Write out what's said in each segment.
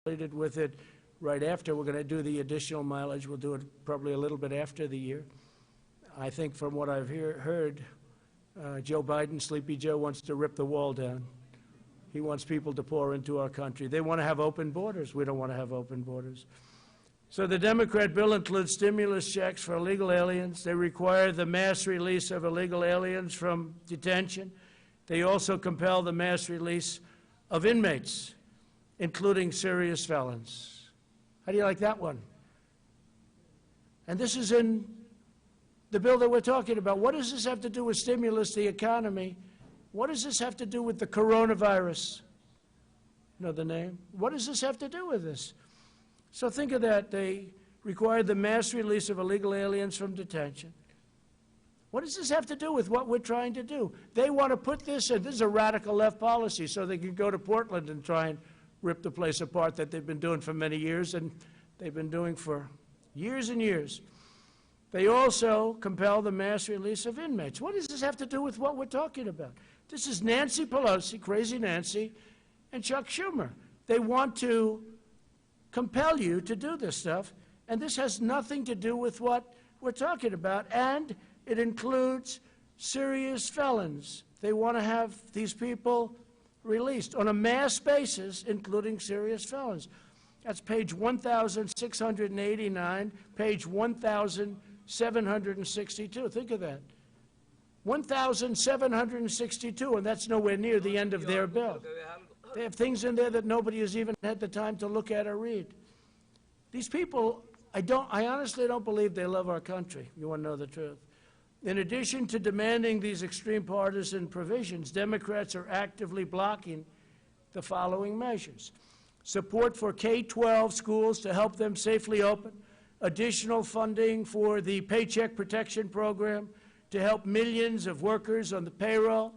completed with it right after. We're going to do the additional mileage. We'll do it probably a little bit after the year. I think from what I've heard, Joe Biden, Sleepy Joe, wants to rip the wall down. He wants people to pour into our country. They want to have open borders. We don't want to have open borders. So the Democrat bill includes stimulus checks for illegal aliens. They require the mass release of illegal aliens from detention. They also compel the mass release of inmates, including serious felons. How do you like that one? And this is in the bill that we're talking about. What does this have to do with stimulus, the economy? What does this have to do with the coronavirus? Know the name? What does this have to do with this? So think of that. They required the mass release of illegal aliens from detention. What does this have to do with what we're trying to do? They want to put this in. This is a radical left policy, so they can go to Portland and try and rip the place apart that they've been doing for many years, and they've been doing for years and years. They also compel the mass release of inmates. What does this have to do with what we're talking about? This is Nancy Pelosi, crazy Nancy, and Chuck Schumer. They want to compel you to do this stuff, and this has nothing to do with what we're talking about, and it includes serious felons. They want to have these people released on a mass basis, including serious felons. That's page 1,689, page 1,762. Think of that. 1,762, and that's nowhere near the end of their bill. They have things in there that nobody has even had the time to look at or read. These people, I honestly don't believe they love our country. You want to know the truth. In addition to demanding these extreme partisan provisions, Democrats are actively blocking the following measures: support for K-12 schools to help them safely open, additional funding for the Paycheck Protection Program to help millions of workers on the payroll.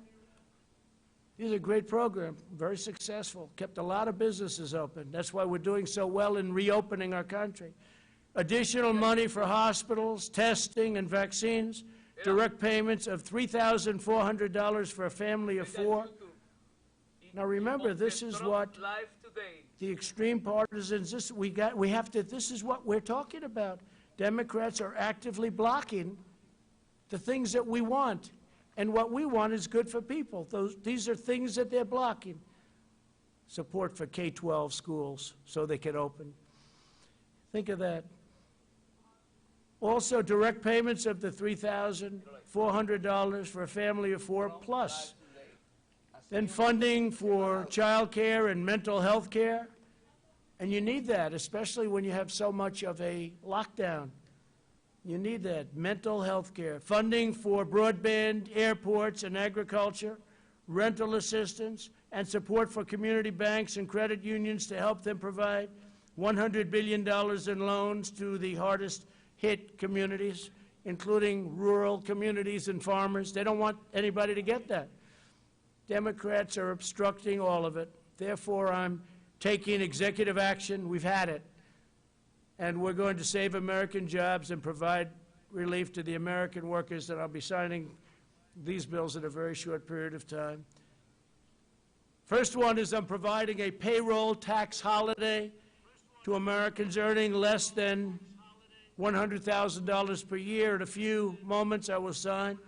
These are a great program, very successful, kept a lot of businesses open. That's why we're doing so well in reopening our country. Additional money for hospitals, testing, and vaccines. Direct payments of $3,400 for a family of 4. Now remember, this is what the extreme partisans, this is what we're talking about. Democrats are actively blocking the things that we want. And what we want is good for people. These are things that they're blocking. Support for K-12 schools so they can open. Think of that. Also, direct payments of the $3,400 for a family of 4 plus. Then funding for child care and mental health care. And you need that, especially when you have so much of a lockdown. You need that. Mental health care. Funding for broadband, airports, and agriculture. Rental assistance, and support for community banks and credit unions to help them provide $100 billion in loans to the hardest hit communities, including rural communities and farmers. They don't want anybody to get that. Democrats are obstructing all of it. Therefore, I'm taking executive action. We've had it. And we're going to save American jobs and provide relief to the American workers, and I'll be signing these bills in a very short period of time. First one is I'm providing a payroll tax holiday to Americans earning less than $100,000 per year. In a few moments, I will sign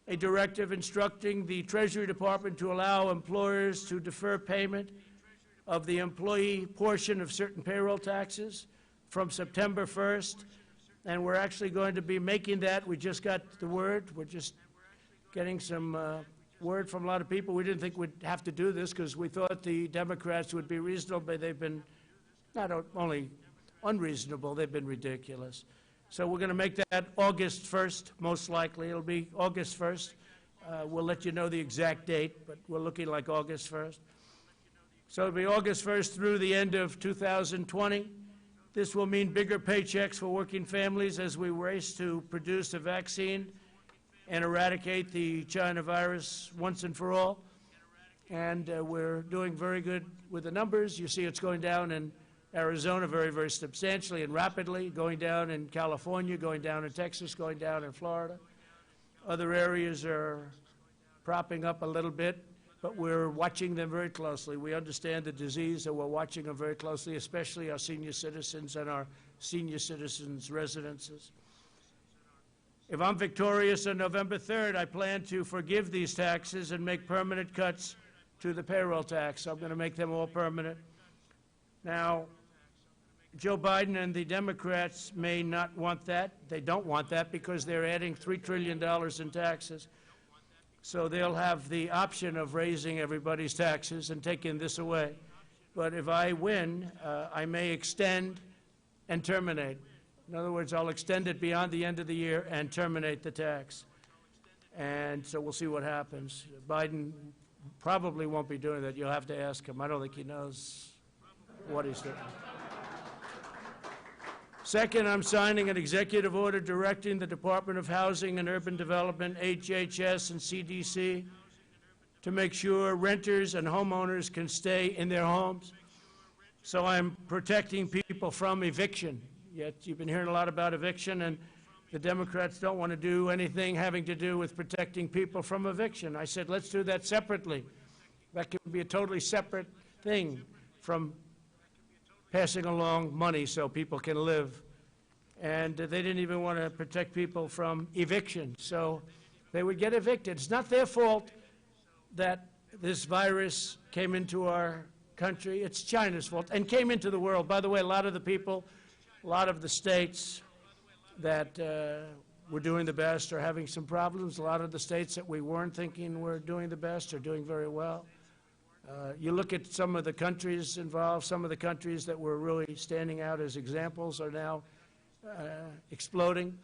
a directive instructing the Treasury Department to allow employers to defer payment of the employee portion of certain payroll taxes from September 1st. And we're actually going to be making that. We just got the word. We're just getting some word from a lot of people. We didn't think we'd have to do this because we thought the Democrats would be reasonable, but they've been not only unreasonable, they've been ridiculous. So we're going to make that August 1st, most likely. It'll be August 1st. We'll let you know the exact date, but we're looking like August 1st. So it'll be August 1st through the end of 2020. This will mean bigger paychecks for working families as we race to produce a vaccine and eradicate the China virus once and for all. And we're doing very good with the numbers. You see it's going down in Arizona very, very substantially and rapidly, going down in California, going down in Texas, going down in Florida. Other areas are propping up a little bit. but we're watching them very closely. We understand the disease, and we're watching them very closely, especially our senior citizens and our senior citizens' residences. If I'm victorious on November 3rd, I plan to forgive these taxes and make permanent cuts to the payroll tax. I'm going to make them all permanent. Now, Joe Biden and the Democrats may not want that. They don't want that because they're adding $3 trillion in taxes. So they'll have the option of raising everybody's taxes and taking this away. But if I win, I may extend and terminate. In other words, I'll extend it beyond the end of the year and terminate the tax. And so we'll see what happens. Biden probably won't be doing that. You'll have to ask him. I don't think he knows what he's doing. Second, I'm signing an executive order directing the Department of Housing and Urban Development, HHS, and CDC to make sure renters and homeowners can stay in their homes. So I'm protecting people from eviction. Yet you've been hearing a lot about eviction, and the Democrats don't want to do anything having to do with protecting people from eviction. I said, let's do that separately. That can be a totally separate thing from passing along money so people can live. And they didn't even want to protect people from eviction, so they would get evicted. It's not their fault that this virus came into our country. It's China's fault, and came into the world. By the way, a lot of the people, a lot of the states that were doing the best are having some problems. A lot of the states that we weren't thinking were doing the best are doing very well. You look at some of the countries involved, some of the countries that were really standing out as examples are now exploding,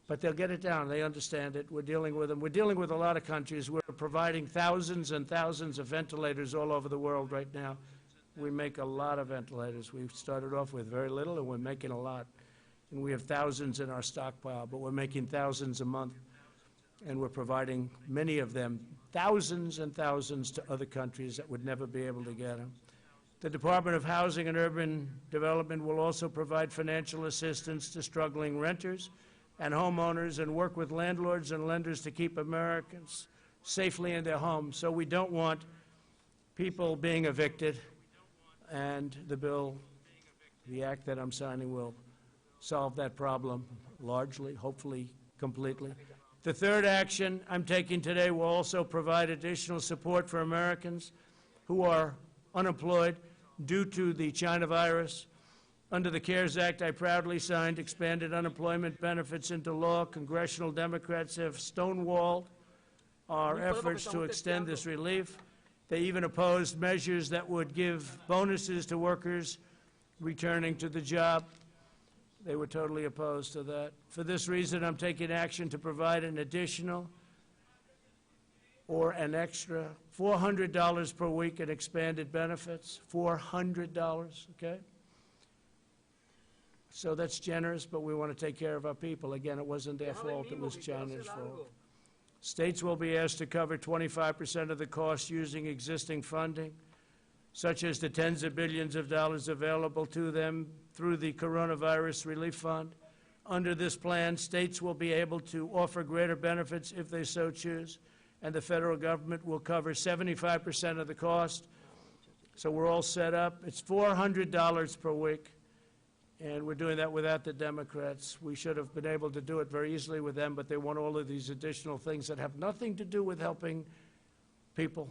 but they'll get it down. They understand it. We're dealing with them. We're dealing with a lot of countries. We're providing thousands and thousands of ventilators all over the world right now. We make a lot of ventilators. We've started off with very little, and we're making a lot. And we have thousands in our stockpile, but we're making thousands a month, and we're providing many of them, thousands and thousands, to other countries that would never be able to get them. The Department of Housing and Urban Development will also provide financial assistance to struggling renters and homeowners and work with landlords and lenders to keep Americans safely in their homes. So we don't want people being evicted, and the bill, the act that I'm signing, will solve that problem largely, hopefully completely. The third action I'm taking today will also provide additional support for Americans who are unemployed due to the China virus. Under the CARES Act, I proudly signed expanded unemployment benefits into law. Congressional Democrats have stonewalled our efforts to extend this relief. They even opposed measures that would give bonuses to workers returning to the job. They were totally opposed to that. For this reason, I'm taking action to provide an additional or an extra $400 per week in expanded benefits. $400, okay? So that's generous, but we want to take care of our people. Again, it wasn't their fault, it was China's fault. States will be asked to cover 25% of the cost using existing funding, such as the tens of billions of dollars available to them through the Coronavirus Relief Fund. Under this plan, states will be able to offer greater benefits if they so choose, and the federal government will cover 75% of the cost. So we're all set up. It's $400 per week, and we're doing that without the Democrats. We should have been able to do it very easily with them, but they want all of these additional things that have nothing to do with helping people.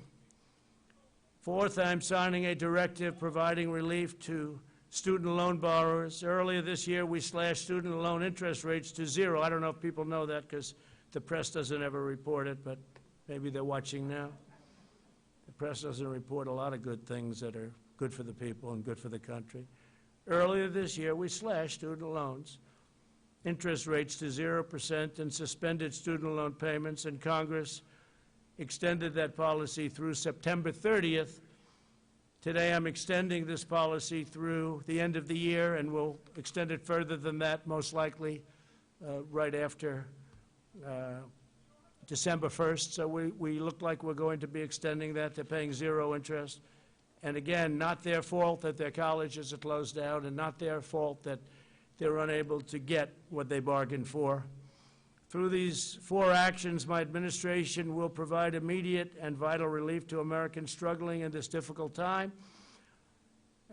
Fourth, I'm signing a directive providing relief to student loan borrowers. Earlier this year, we slashed student loan interest rates to zero. I don't know if people know that because the press doesn't ever report it, but maybe they're watching now. The press doesn't report a lot of good things that are good for the people and good for the country. Earlier this year, we slashed student loans, interest rates to 0%, and suspended student loan payments, and Congress extended that policy through September 30th. Today, I'm extending this policy through the end of the year, and we'll extend it further than that, most likely right after December 1st. So we look like we're going to be extending that. They're paying zero interest. And again, not their fault that their colleges are closed down, and not their fault that they're unable to get what they bargained for. Through these 4 actions, my administration will provide immediate and vital relief to Americans struggling in this difficult time.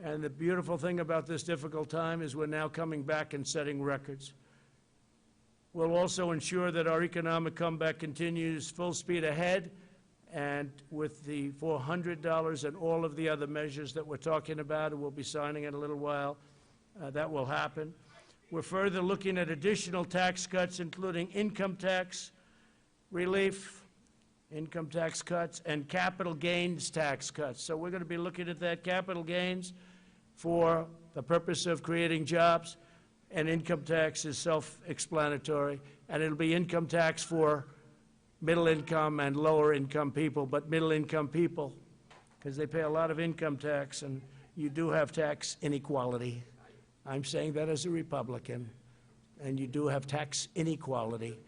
And the beautiful thing about this difficult time is we're now coming back and setting records. We'll also ensure that our economic comeback continues full speed ahead, and with the $400 and all of the other measures that we're talking about, and we'll be signing in a little while, that will happen. We're further looking at additional tax cuts, including income tax relief, income tax cuts, and capital gains tax cuts. So we're going to be looking at that capital gains for the purpose of creating jobs, and income tax is self-explanatory, and it'll be income tax for middle income and lower income people, but middle income people, because they pay a lot of income tax, and you do have tax inequality. I'm saying that as a Republican, and you do have tax inequality.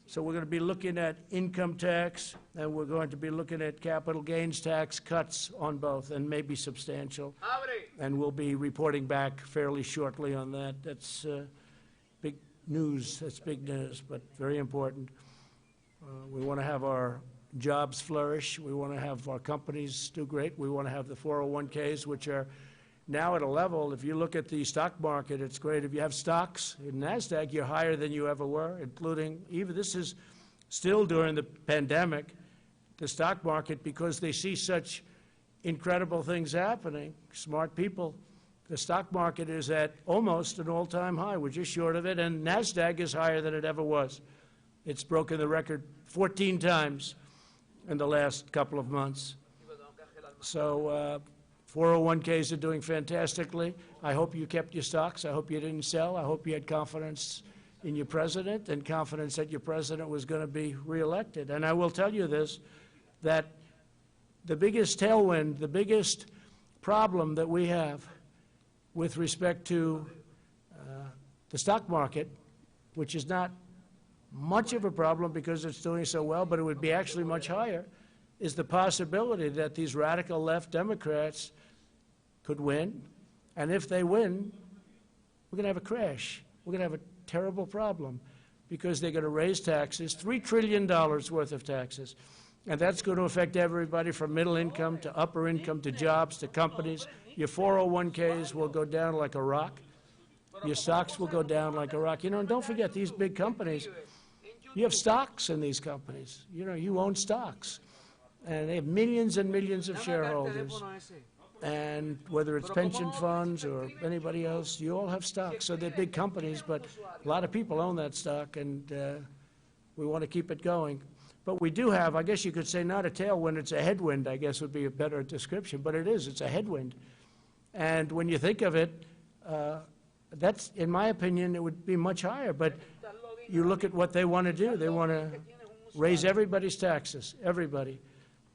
So we're going to be looking at income tax, and we're going to be looking at capital gains tax cuts on both, and maybe substantial. And we'll be reporting back fairly shortly on that. That's big news. That's big news, but very important. We want to have our jobs flourish. We want to have our companies do great. We want to have the 401ks, which are now at a level, if you look at the stock market, it's great. If you have stocks in NASDAQ, you're higher than you ever were, including, even this is still during the pandemic, the stock market, because they see such incredible things happening, smart people, the stock market is at almost an all-time high. We're just short of it, and NASDAQ is higher than it ever was. It's broken the record 14 times in the last couple of months. So 401ks are doing fantastically. I hope you kept your stocks. I hope you didn't sell. I hope you had confidence in your president and confidence that your president was going to be reelected. And I will tell you this, that the biggest tailwind, the biggest problem that we have with respect to the stock market, which is not much of a problem because it's doing so well, but it would be actually much higher, is the possibility that these radical left Democrats could win. And if they win, we're going to have a crash. We're going to have a terrible problem because they're going to raise taxes, $3 trillion worth of taxes. And that's going to affect everybody from middle income to upper income to jobs to companies. Your 401ks will go down like a rock. Your stocks will go down like a rock. You know, and don't forget, these big companies, you have stocks in these companies. You know, you own stocks. And they have millions and millions of shareholders. And whether it's pension funds or anybody else, you all have stocks. So they're big companies, but a lot of people own that stock, and we want to keep it going. But we do have, I guess you could say, not a tailwind, it's a headwind, I guess would be a better description. But it is, it's a headwind. And when you think of it, that's, in my opinion, it would be much higher. But you look at what they want to do. They want to raise everybody's taxes, everybody.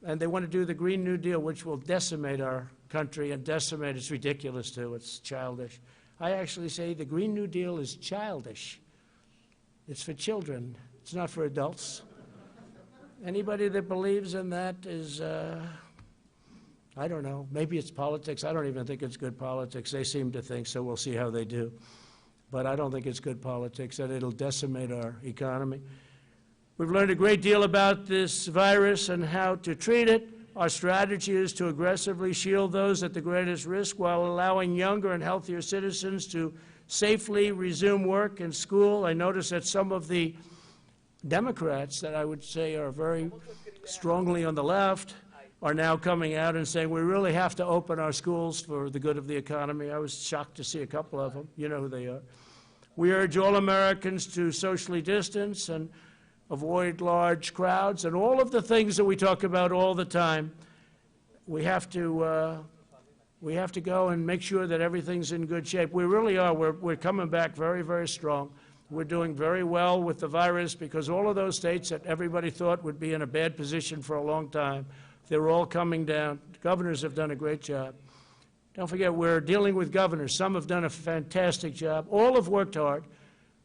And they want to do the Green New Deal, which will decimate our country and decimate. It's ridiculous, too. It's childish. I actually say the Green New Deal is childish. It's for children. It's not for adults. Anybody that believes in that is, I don't know, maybe it's politics. I don't even think it's good politics. They seem to think so. We'll see how they do. But I don't think it's good politics, that it'll decimate our economy. We've learned a great deal about this virus and how to treat it. Our strategy is to aggressively shield those at the greatest risk while allowing younger and healthier citizens to safely resume work and school. I notice that some of the Democrats that I would say are very strongly on the left are now coming out and saying we really have to open our schools for the good of the economy. I was shocked to see a couple of them. You know who they are. We urge all Americans to socially distance and avoid large crowds, and all of the things that we talk about all the time. We have to go and make sure that everything's in good shape. We really are. We're coming back very, very strong. We're doing very well with the virus because all of those states that everybody thought would be in a bad position for a long time, they're all coming down. Governors have done a great job. Don't forget, we're dealing with governors. Some have done a fantastic job. All have worked hard.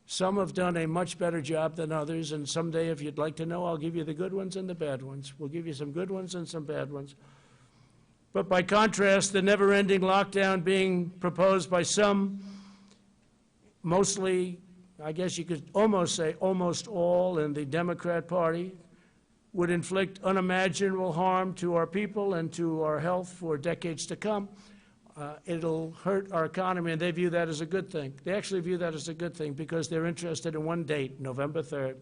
Some have done a much better job than others, and someday, if you'd like to know, I'll give you the good ones and the bad ones. We'll give you some good ones and some bad ones. But by contrast, the never-ending lockdown being proposed by some, mostly I guess you could almost say almost all in the Democrat Party, would inflict unimaginable harm to our people and to our health for decades to come. It'll hurt our economy, and they view that as a good thing. They actually view that as a good thing because they're interested in one date, November 3rd.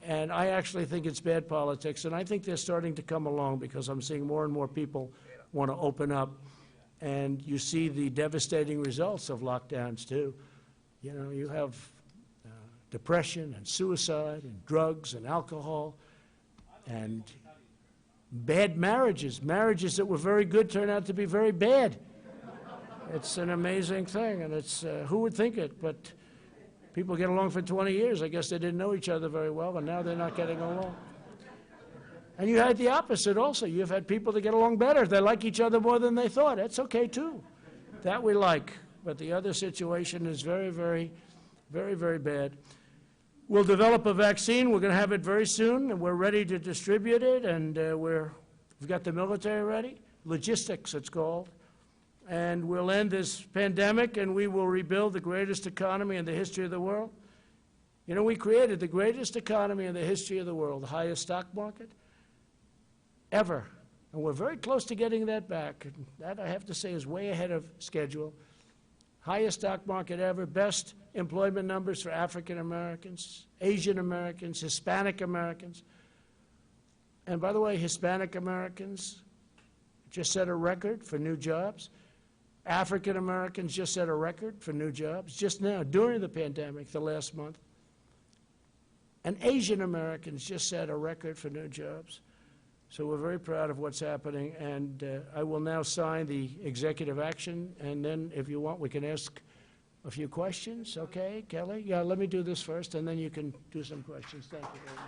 And I actually think it's bad politics, and I think they're starting to come along because I'm seeing more and more people want to open up. And you see the devastating results of lockdowns, too. You know, you have depression and suicide and drugs and alcohol and bad marriages. Marriages that were very good turn out to be very bad. It's an amazing thing, and it's, who would think it? But people get along for 20 years. I guess they didn't know each other very well, and now they're not getting along. And you had the opposite also. You've had people that get along better. They like each other more than they thought. That's okay, too. That we like. But the other situation is very, very, very, very bad. We'll develop a vaccine. We're going to have it very soon, and we're ready to distribute it, and we've got the military ready. Logistics, it's called. And we'll end this pandemic, and we will rebuild the greatest economy in the history of the world. You know, we created the greatest economy in the history of the world, the highest stock market ever. And we're very close to getting that back. And that, I have to say, is way ahead of schedule. Highest stock market ever, best employment numbers for African Americans, Asian Americans, Hispanic Americans. And by the way, Hispanic Americans just set a record for new jobs. African Americans just set a record for new jobs just now, during the pandemic, the last month. And Asian Americans just set a record for new jobs. So we're very proud of what's happening, and I will now sign the executive action, and then if you want, we can ask a few questions. Okay, Kelly? Yeah, let me do this first, and then you can do some questions. Thank you very much.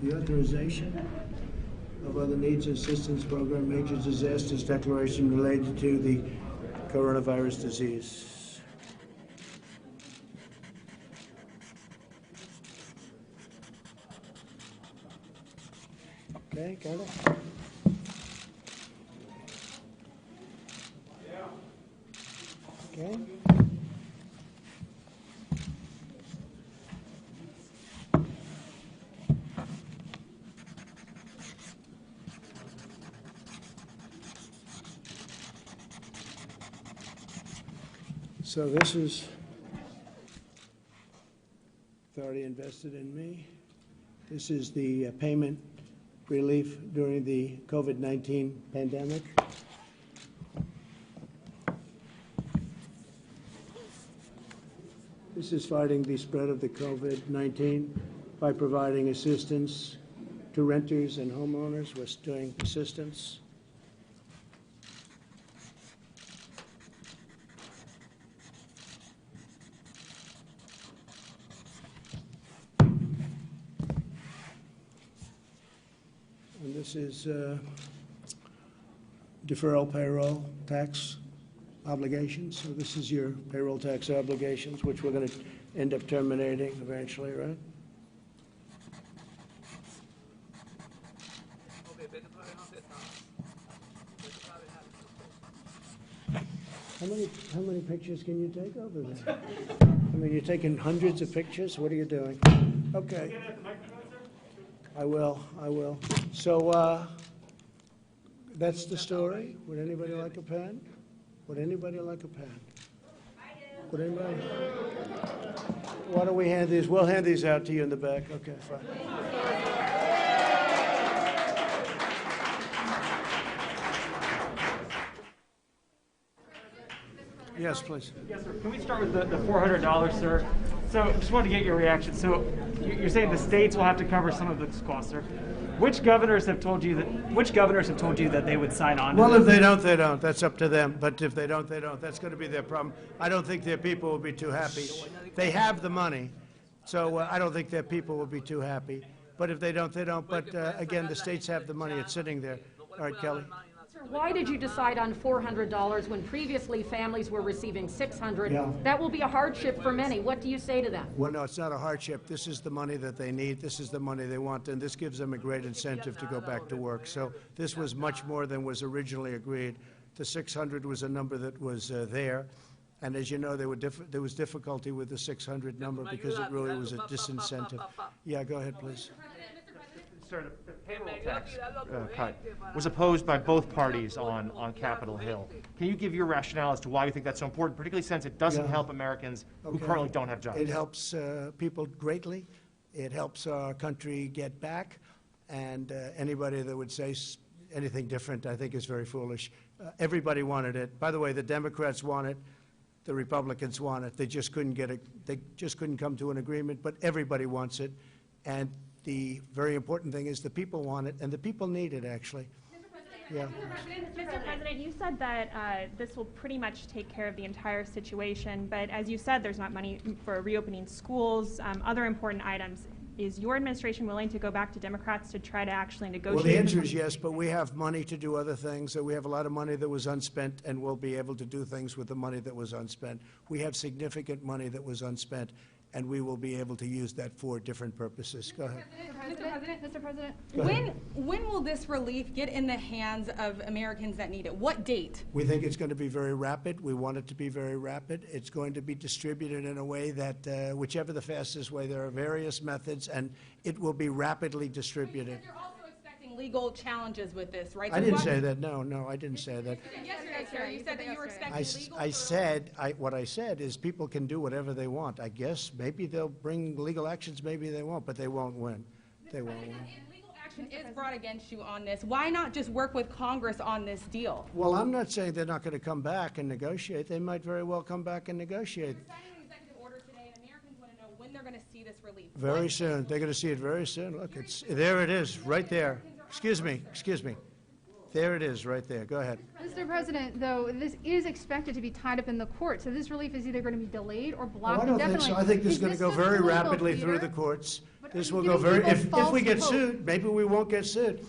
The authorization of other needs assistance program, major disasters declaration related to the coronavirus disease. Okay, got it? Okay. So this is authority invested in me. This is the payment relief during the COVID-19 pandemic. This is fighting the spread of the COVID-19 by providing assistance to renters and homeowners. We're doing assistance. This is deferral payroll tax obligations. So this is your payroll tax obligations, which we're going to end up terminating eventually, right? How many pictures can you take over there? I mean, you're taking hundreds of pictures. What are you doing? Okay. I will. So that's the story. Would anybody like a pen? Would anybody like a pen? I do. Would anybody? Why don't we hand these? We'll hand these out to you in the back. Okay, fine. Yes, please. Yes, sir. Can we start with the $400, sir? So just wanted to get your reaction. So you're saying the states will have to cover some of this cost, sir. Which governors have told you that they would sign on to Well, this? if they don't, they don't. That's up to them. But if they don't, they don't. That's going to be their problem. I don't think their people will be too happy. They have the money, so I don't think their people will be too happy. But if they don't, they don't. But again, the states have the money. It's sitting there. All right, Kelly. Why did you decide on $400 when previously families were receiving $600? Yeah. That will be a hardship for many. What do you say to them? Well, no, it's not a hardship. This is the money that they need. This is the money they want, and this gives them a great incentive to go back to work. So this was much more than was originally agreed. The 600 was a number that was there, and as you know, there was difficulty with the 600 number because it really was a disincentive. Yeah, go ahead, please. Sir, the payroll tax cut was opposed by both parties on Capitol Hill. Can you give your rationale as to why you think that's so important, particularly since it doesn't help Americans who currently don't have jobs? It helps people greatly. It helps our country get back, and anybody that would say anything different, I think, is very foolish. Everybody wanted it. By the way, the Democrats want it. The Republicans want it. They just couldn't get it. They just couldn't come to an agreement, but everybody wants it. And the very important thing is the people want it, and the people need it, actually. Yeah. Mr. President, you said that this will pretty much take care of the entire situation, but as you said, there's not money for reopening schools, other important items. Is your administration willing to go back to Democrats to try to actually negotiate? Well, the answer is yes, but we have money to do other things. We have a lot of money that was unspent, and we'll be able to do things with the money that was unspent. We have significant money that was unspent, and we will be able to use that for different purposes. Go ahead. Mr. President, when will this relief get in the hands of Americans that need it? What date? We think it's going to be very rapid. We want it to be very rapid. It's going to be distributed in a way that, whichever the fastest way, there are various methods, and it will be rapidly distributed. You're also expecting legal challenges with this, right? I didn't say that. No, I didn't say that. Yesterday, sir, you said that you were expecting legal. What I said is people can do whatever they want. I guess maybe they'll bring legal actions, maybe they won't, but they won't win. They won't win. If legal action is brought against you on this, why not just work with Congress on this deal? Well, I'm not saying they're not going to come back and negotiate. They might very well come back and negotiate. You're signing an executive order today, and Americans want to know when they're going to see this relief. Very soon. They're going to see it very soon. Look, there it is, right there. Excuse me. There it is, right there. Go ahead. Mr. President, though, this is expected to be tied up in the court, so this relief is either going to be delayed or blocked I don't think so. I think this is going to go very rapidly through the courts. This will go very, if we get sued, maybe we won't get sued.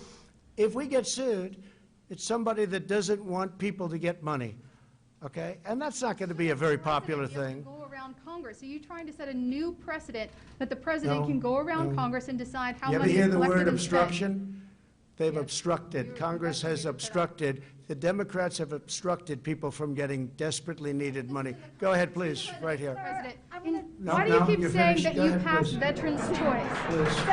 If we get sued, it's somebody that doesn't want people to get money, okay? And that's not going to be a very popular thing. Go around Congress. Are you trying to set a new precedent that the president can go around Congress and decide how money is You ever hear collected the word and spent? obstruction? They've obstructed. Congress has obstructed. The Democrats have obstructed people from getting desperately needed money. Go ahead, please, right here. President, No, why do you no, keep you're saying finished. that Go you ahead, passed please. veterans' choice? Please. You said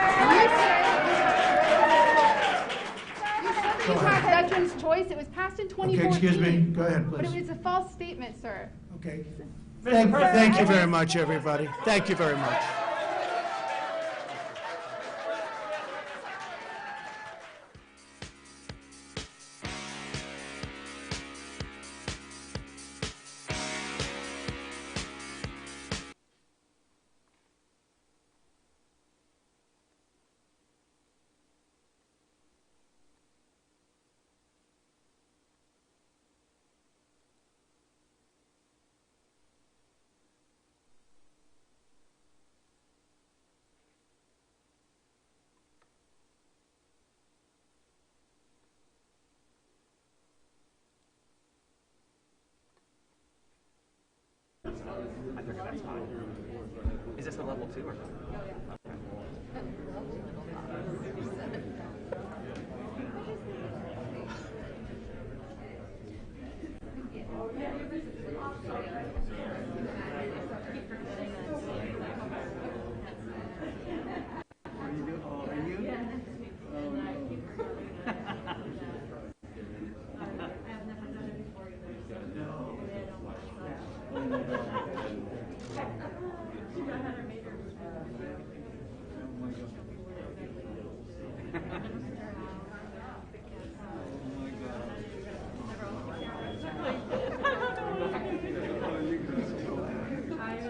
that you passed veterans' choice. It was passed in 2014. Okay, excuse me. Go ahead, But it please. was a false statement, sir. Okay. Thank you very much, everybody. Thank you very much. I figured that's fine. Is this the level 2 or not?